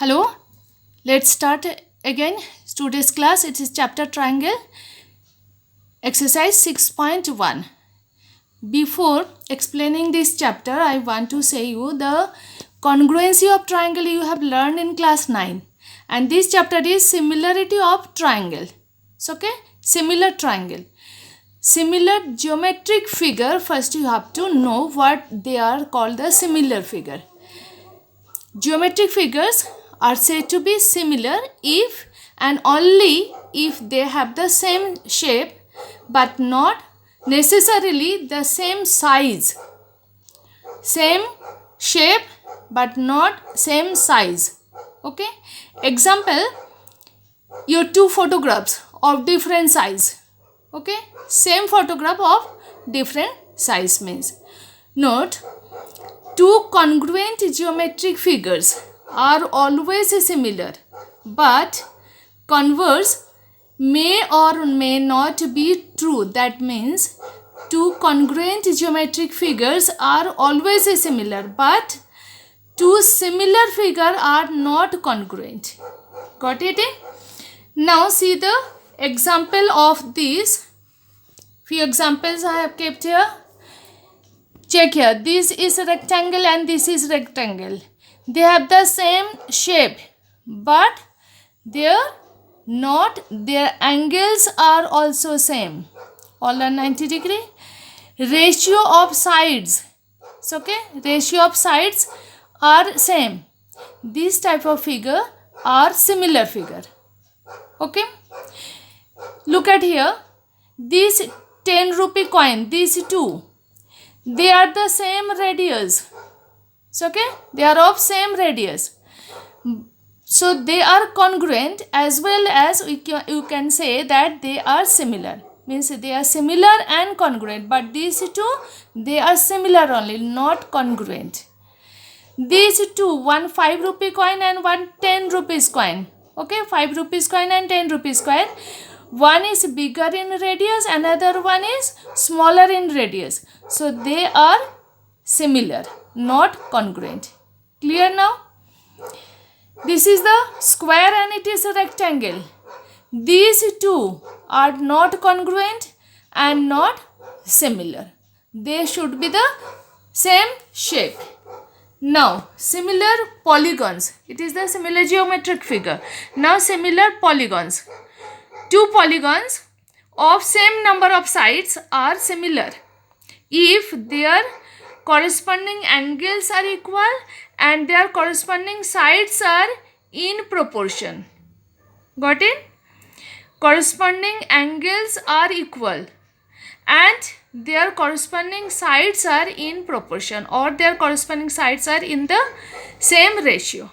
Hello, let's start again today's class. It is chapter triangle, exercise 6.1. Before explaining this chapter, I want to say you the congruency of triangle you have learned in class 9, and this chapter is similarity of triangle. So, okay, similar triangle. Similar geometric figure, first you have to know what they are called the similar figure. Geometric figures are said to be similar if and only if they have the same shape but not necessarily the same size. Same shape but not same size. Okay. Example, your two photographs of different size. Okay. Same photograph of different size means. Note, two congruent geometric figures are always similar, but converse may or may not be true. That means two congruent geometric figures are always similar, but two similar figures are not congruent. Got it? Now see the example of these. Few examples I have kept here. Check here, this is a rectangle and this is rectangle. They have the same shape, but their angles are also same. All are 90 degree. Ratio of sides. It's okay. Ratio of sides are same. This type of figure are similar figure. Okay. Look at here. This 10 rupee coin, these two. They are the same radius. It's okay. They are of same radius. So they are congruent as well as you can say that they are similar. Means they are similar and congruent. But these two, they are similar only, not congruent. These two, one 5 rupee coin and one 10 rupees coin. Okay, 5 rupees coin and 10 rupees coin. One is bigger in radius, another one is smaller in radius. So they are similar, not congruent. Clear now? This is the square and it is a rectangle. These two are not congruent and not similar. They should be the same shape. Now, similar polygons. It is the similar geometric figure. Now, similar polygons. Two polygons of same number of sides are similar if their corresponding angles are equal and their corresponding sides are in proportion. Got it? Corresponding angles are equal and their corresponding sides are in proportion, or their corresponding sides are in the same ratio.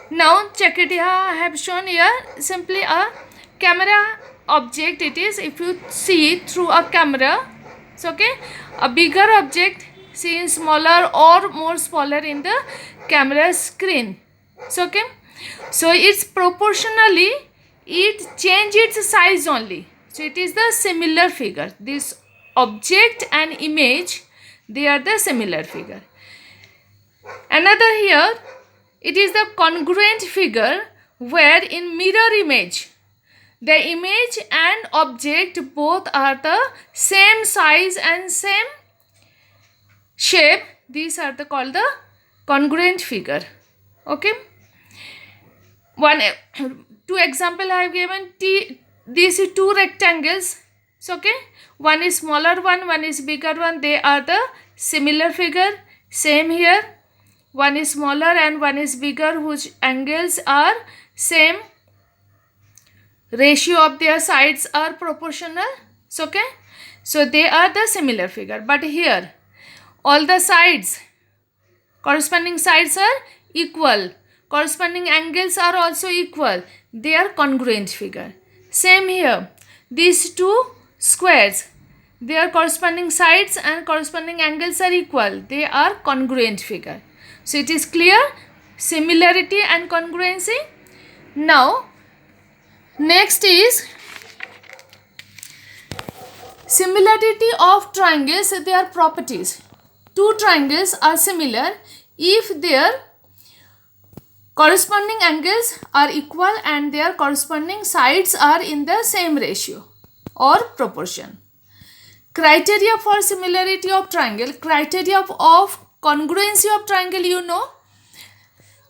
Now check it here. I have shown here simply a camera object. It is, if you see through a camera, it's okay, a bigger object seen smaller or more smaller in the camera screen. It's okay. So it's proportionally, it change its size only. So it is the similar figure. This object and image, they are the similar figure. Another here, it is the congruent figure where in mirror image, the image and object both are the same size and same shape. These are called the congruent figure. Okay. Two example I have given. These two rectangles. It's okay. One is smaller one is bigger one. They are the similar figure. Same here. One is smaller and one is bigger, whose angles are same. Ratio of their sides are proportional. It's okay. So they are the similar figure. But here, all the sides, corresponding sides are equal. Corresponding angles are also equal. They are congruent figure. Same here. These two squares, their corresponding sides and corresponding angles are equal. They are congruent figure. So it is clear, similarity and congruency. Now, next is similarity of triangles, their properties. Two triangles are similar if their corresponding angles are equal and their corresponding sides are in the same ratio or proportion. Criteria for similarity of triangle. Criteria of congruency of triangle, you know.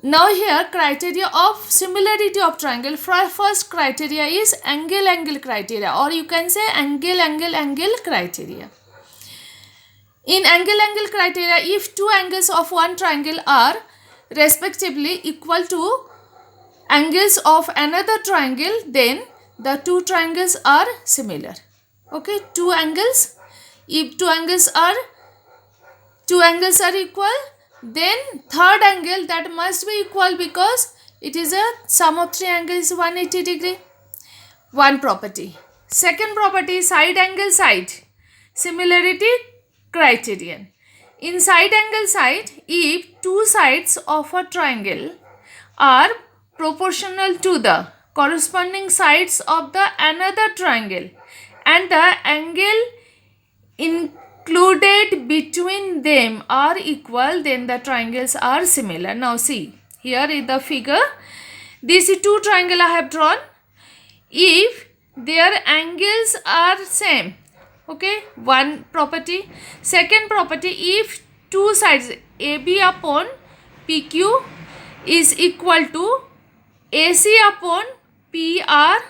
Now here criteria of similarity of triangle. First criteria is angle criteria, or you can say angle criteria. In angle criteria, if two angles of one triangle are respectively equal to angles of another triangle, then the two triangles are similar. Okay, two angles. If two angles are equal, then third angle that must be equal, because it is a sum of three angles 180 degree. One property. Second property, side angle side similarity criterion. In side angle side, if two sides of a triangle are proportional to the corresponding sides of the another triangle and the angle included between them are equal, then the triangles are similar. Now see, here is the figure. These two triangles I have drawn. If their angles are same, okay, one property. Second property, if two sides AB upon PQ is equal to AC upon PR,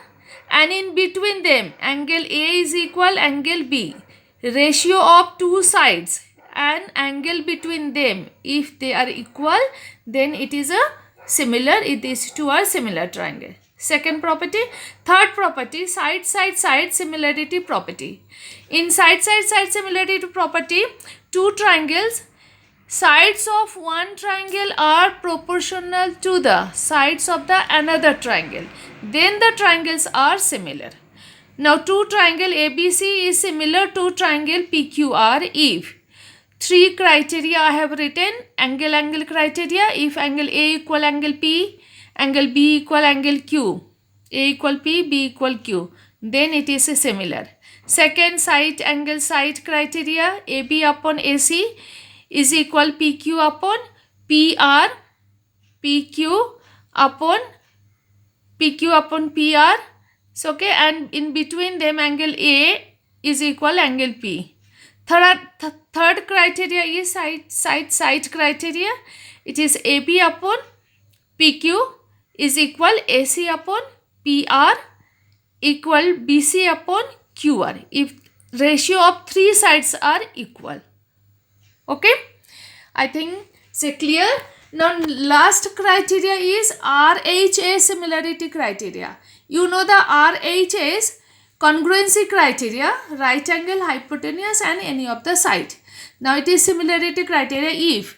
and in between them angle A is equal angle B, ratio of two sides and angle between them, if they are equal, then it is a similar, these two are similar triangle. Second property. Third property, side similarity property. In side similarity property, two triangles, sides of one triangle are proportional to the sides of the another triangle, then the triangles are similar. Now two triangle ABC is similar to triangle PQR if three criteria I have written. Angle criteria, if angle A equal angle P, angle B equal angle Q, A equal P, B equal Q, then it is similar. Second, side angle side criteria, AB upon AC is equal PQ upon PR, PQ upon PR. So okay, and in between them angle A is equal angle P. Third criteria is side criteria. It is AB upon PQ is equal AC upon PR equal BC upon QR, if ratio of three sides are equal. Okay, I think it's clear. Now last criteria is RHS similarity criteria. You know the RHS congruency criteria, right angle, hypotenuse and any of the side. Now it is similarity criteria if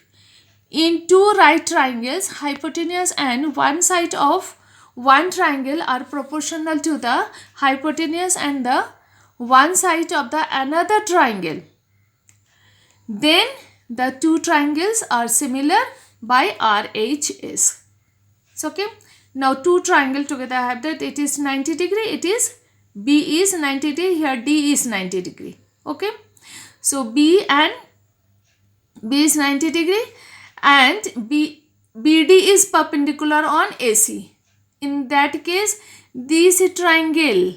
in two right triangles, hypotenuse and one side of one triangle are proportional to the hypotenuse and the one side of the another triangle, then the two triangles are similar by RHS. So okay, now two triangle together I have that it is 90 degree, it is B is 90 degree, here D is 90 degree. Okay, so B is 90 degree and BD is perpendicular on AC. In that case, this triangle,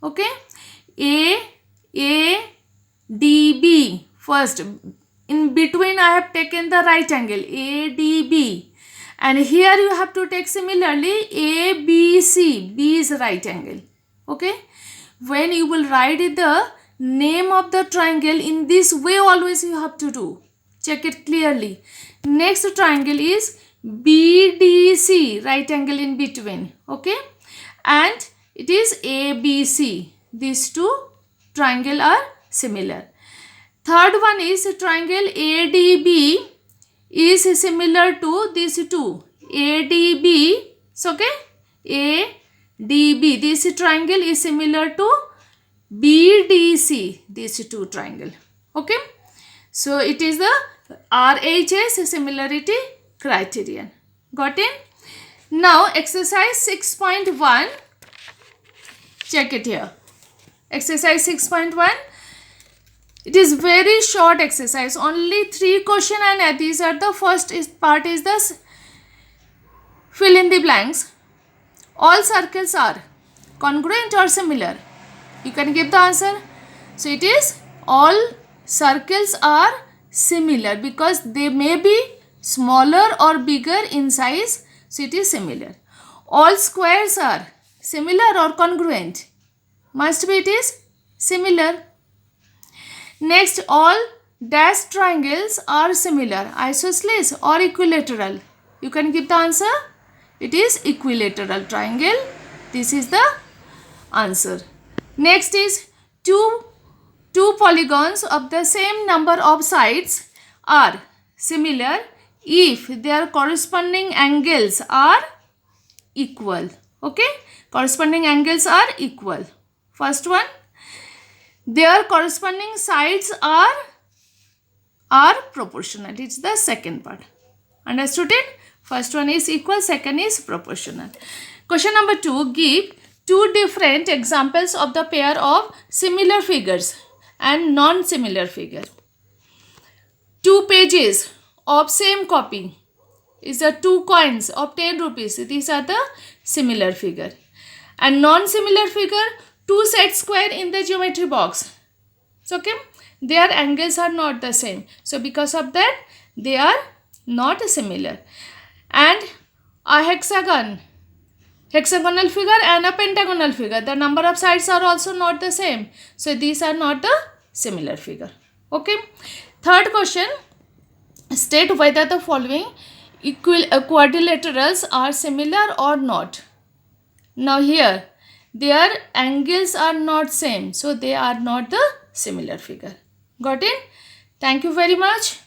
okay, ADB, first in between I have taken the right angle ADB, and here you have to take similarly ABC, B is right angle. Okay, when you will write the name of the triangle in this way, always you have to do, check it clearly. Next triangle is BDC, right angle in between. Okay, and it is ABC. These two triangle are similar. Third one is triangle ADB is similar to these two. ADB, so okay, ADB, this triangle is similar to BDC, these two triangle. Okay, so it is the RHS similarity criterion. Got it? Now exercise 6.1, check it here. Exercise 6.1, it is very short exercise, only 3 questions, and these are the first part is the fill in the blanks. All circles are congruent or similar? You can give the answer. So it is all circles are similar because they may be smaller or bigger in size. So it is similar. All squares are similar or congruent? Must be it is similar. Next, all dashed triangles are similar, isosceles or equilateral. You can give the answer. It is equilateral triangle. This is the answer. Next is two polygons of the same number of sides are similar if their corresponding angles are equal. Okay, corresponding angles are equal. First one, their corresponding sides are proportional. It's the second part. Understood it? First one is equal, second is proportional. Question number 2, give two different examples of the pair of similar figures and non-similar figure. Two pages of same copy is the two coins of 10 rupees. These are the similar figure. And non-similar figure, two set square in the geometry box. So, okay, their angles are not the same. So, because of that, they are not similar. And a hexagonal figure and a pentagonal figure, the number of sides are also not the same. So, these are not a similar figure. Okay. Third question, state whether the following quadrilaterals are similar or not. Now, here, their angles are not same. So, they are not the similar figure. Got it? Thank you very much.